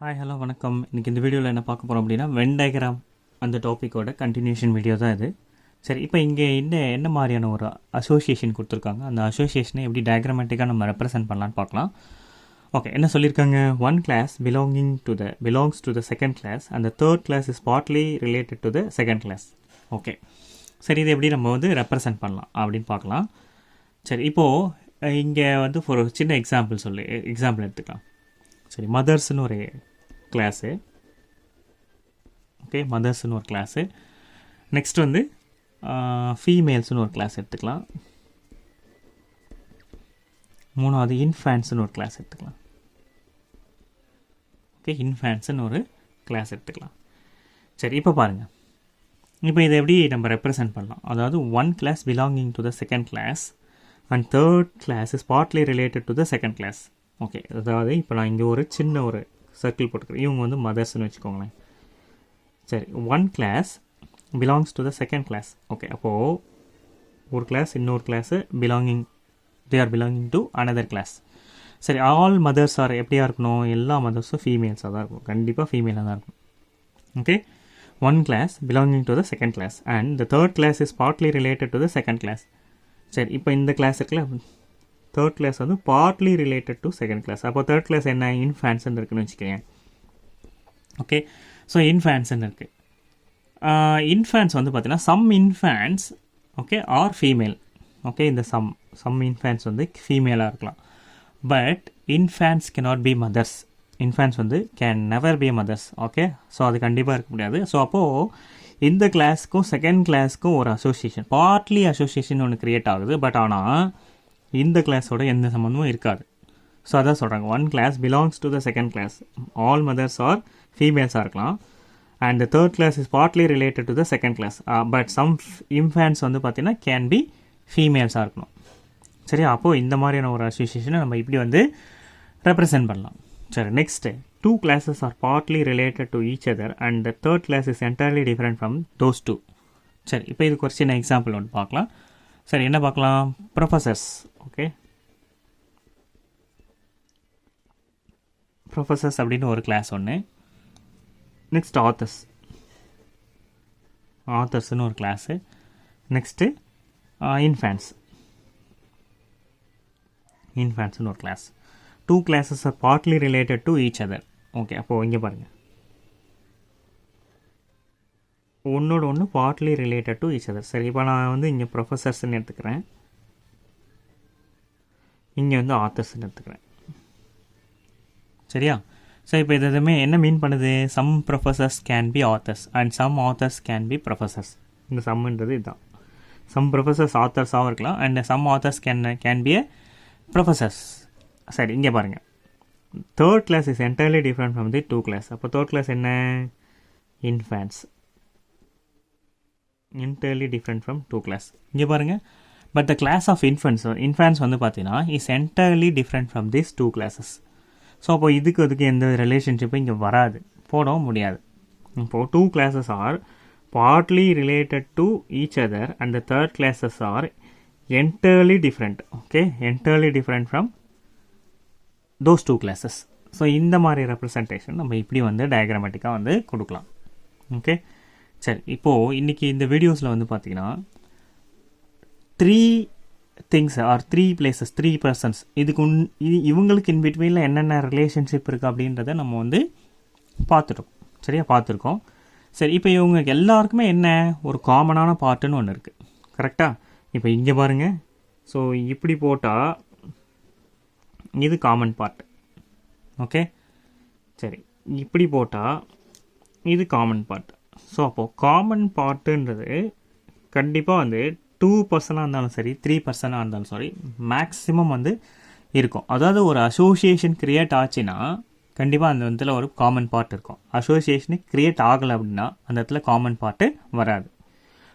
Hi hello வணக்கம். இன்றைக்கி இந்த வீடியோவில் என்ன பார்க்க போகிறோம் அப்படின்னா வென் டயக்ராம் அந்த டாப்பிக்கோட கண்டினியூஷன் வீடியோ தான் இது. சரி, இப்போ இங்கே என்ன மாதிரியான ஒரு அசோசியேஷன் கொடுத்துருக்காங்க, அந்த அசோசியேஷனை எப்படி டயக்ராமேட்டிக்காக நம்ம ரெப்ரசென்ட் பண்ணலான்னு பார்க்கலாம். ஓகே, என்ன சொல்லியிருக்காங்க, one class belongs to the second class and the third class is partly related to the second class. Okay, சரி, இது எப்படி நம்ம ரெப்ரசென்ட் பண்ணலாம் அப்படின்னு பார்க்கலாம். சரி, இப்போது இங்கே ஒரு சின்ன எக்ஸாம்பிள் எடுத்துக்கலாம். சரி, மதர்ஸ்னு ஒரு கிளாஸு. ஓகே, மதர்ஸ்னு ஒரு கிளாஸு. நெக்ஸ்ட் ஃபீமேல்ஸ்னு ஒரு கிளாஸ் எடுத்துக்கலாம். மூணாவது இன்ஃபேன்ட்ஸ்னு ஒரு கிளாஸ் எடுத்துக்கலாம். ஓகே, இன்ஃபேன்ட்ஸ்னு ஒரு கிளாஸ் எடுத்துக்கலாம். சரி, இப்போ பாருங்கள், இப்போ இதை எப்படி நம்ம ரெப்ரசென்ட் பண்ணலாம். அதாவது one class belonging to the second class and third class is partly related to the second class. Okay, அதாவது இப்போ நான் இங்கே ஒரு சின்ன ஒரு சர்க்கிள் போட்டுக்கிறேன். இவங்க மதர்ஸ்னு வச்சுக்கோங்களேன். சரி, one class belongs to the second class. Okay, அப்போது ஒரு கிளாஸ் இன்னொரு class they are belonging to another class. சரி, ஆல் மதர்ஸ் ஆர் எப்படியா இருக்கணும், எல்லா மதர்ஸும் ஃபீமேல்ஸாக தான் இருக்கும், கண்டிப்பாக ஃபீமேலாக தான் இருக்கும். Okay, one class belonging to the second class and the third class is partly related to the second class. சரி, இப்போ இந்த கிளாஸ் இருக்குல்ல, third class partly related to second class. அப்போ தேர்ட் கிளாஸ் என்ன, இன்ஃபேன்ட்ஸ்ன்னு இருக்குன்னு வச்சுக்கோங்க. ஓகே, ஸோ இன்ஃபேன்ட்ஸ்ன்னு இருக்குது. இன்ஃபேன்ட்ஸ் பார்த்தீங்கன்னா some infants okay are female. Okay, இந்த சம் இன்ஃபேன்ட்ஸ் ஃபீமேலாக இருக்கலாம். But infants cannot be mothers. Infants can never be mothers. Okay, so அது கண்டிப்பாக இருக்க முடியாது. ஸோ அப்போது இந்த கிளாஸ்க்கும் செகண்ட் கிளாஸ்க்கும் ஒரு அசோசியேஷன், பார்ட்லி அசோசியேஷன் ஒன்று க்ரியேட் ஆகுது. பட் ஆனால் இந்த கிளாஸோட எந்த சம்மந்தமும் இருக்காது. ஸோ அதான் சொல்கிறாங்க, one class belongs to the second class, all mothers are ஃபீமேல்ஸாக இருக்கலாம். And the third class is partly related to the second class. But some infants பார்த்தீங்கன்னா கேன் பி ஃபீமேல்ஸாக இருக்கணும். சரி, அப்போது இந்த மாதிரியான ஒரு அசோசியேஷனை நம்ம இப்படி ரெப்ரசென்ட் பண்ணலாம். சரி, next two classes are partly related to each other and the third class is entirely different from those two. சரி, இப்போ இதுக்கு ஒரு சின்ன எக்ஸாம்பிள் பார்க்கலாம். சரி, என்ன பார்க்கலாம், ப்ரொஃபஸர்ஸ். ஓகே, ப்ரொஃபஸர்ஸ் அப்படின்னு ஒரு கிளாஸ் ஒன்று. நெக்ஸ்ட் ஆத்தர்ஸ்னு ஒரு கிளாஸு. நெக்ஸ்ட்டு இன்ஃபேன்ட்ஸ்னு ஒரு class. Two classes are partly related to each other. Okay, அப்போது இங்கே பாருங்கள், ஒன்றோட ஒன்று partly related to each other. சரி, இப்போ நான் இங்கே ப்ரொஃபஸர்ஸ்ன்னு எடுத்துக்கிறேன், இங்கே ஆத்தர்ஸ்ன்னு எடுத்துக்கிறேன். சரியா? ஸோ இப்போ இது எதுவுமே என்ன மீன் பண்ணுது, some professors can be authors and some authors can be professors. இந்த சம்ன்றது இதுதான். சம் ப்ரொஃபஸர்ஸ் ஆத்தர்ஸாகவும் இருக்கலாம் and some authors can be a professors. சரி, இங்கே பாருங்கள், third class is entirely different from the two class. அப்போ தேர்ட் கிளாஸ் என்ன, infants, entirely different from two class. இங்கே பாருங்கள், but the class of infants பார்த்தீங்கன்னா is entirely different from these two classes. So அப்போ இதுக்கு எந்த ரிலேஷன்ஷிப்பும் இங்கே வராது, போடவும் முடியாது. இப்போது two classes are partly related to each other and the third classes are entirely different. Okay, entirely different from those two classes. So இந்த மாதிரி ரெப்ரசன்டேஷன் நம்ம இப்படி டயக்ராமேட்டிக்காக கொடுக்கலாம். ஓகே, சரி, இப்போது இன்றைக்கி இந்த வீடியோஸில் பார்த்தீங்கன்னா 3 திங்ஸ் ஆர் 3 பிளேசஸ் 3 பர்சன்ஸ் இவங்களுக்கு இன்பிட்வீனில் என்னென்ன ரிலேஷன்ஷிப் இருக்குது அப்படின்றத நம்ம பார்த்துருக்கோம். சரி, இப்போ இவங்களுக்கு எல்லாருக்குமே என்ன ஒரு காமனான பார்ட்டுன்னு ஒன்று இருக்குது, கரெக்டாக? இப்போ இங்கே பாருங்கள், ஸோ இப்படி போட்டால் இது காமன் பார்ட். ஓகே, சரி, இப்படி போட்டால் இது காமன் பார்ட். ஸோ அப்போது காமன் பார்ட்டுன்றது கண்டிப்பாக 2 பர்சனாக இருந்தாலும் சரி 3 பர்சனாக இருந்தாலும் சரி மேக்ஸிமம் இருக்கும். அதாவது ஒரு அசோசியேஷன் க்ரியேட் ஆச்சுன்னா கண்டிப்பாக அந்த இடத்துல ஒரு காமன் பார்ட் இருக்கும். அசோசியேஷனு க்ரியேட் ஆகலை அப்படின்னா அந்த இடத்துல காமன் பார்ட்டு வராது.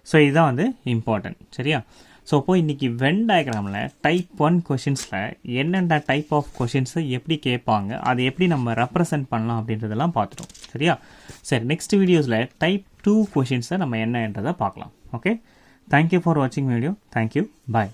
ஸோ இதுதான் இம்பார்ட்டன்ட். சரியா? ஸோ அப்போது இன்றைக்கி வென் டயக்ராமில் டைப் 1 கொஷின்ஸில் என்னென்ன டைப் ஆஃப் கொஷின்ஸை எப்படி கேட்பாங்க, அதை எப்படி நம்ம ரெப்ரசன்ட் பண்ணலாம் அப்படின்றதெல்லாம் பார்த்துட்டோம். சரியா? சரி, நெக்ஸ்ட் வீடியோஸில் டைப் 2 கொஷின்ஸை நம்ம என்னன்றதை பார்க்கலாம். ஓகே, தேங்க்யூ ஃபார் வாட்சிங் வீடியோ. தேங்க்யூ, பாய்.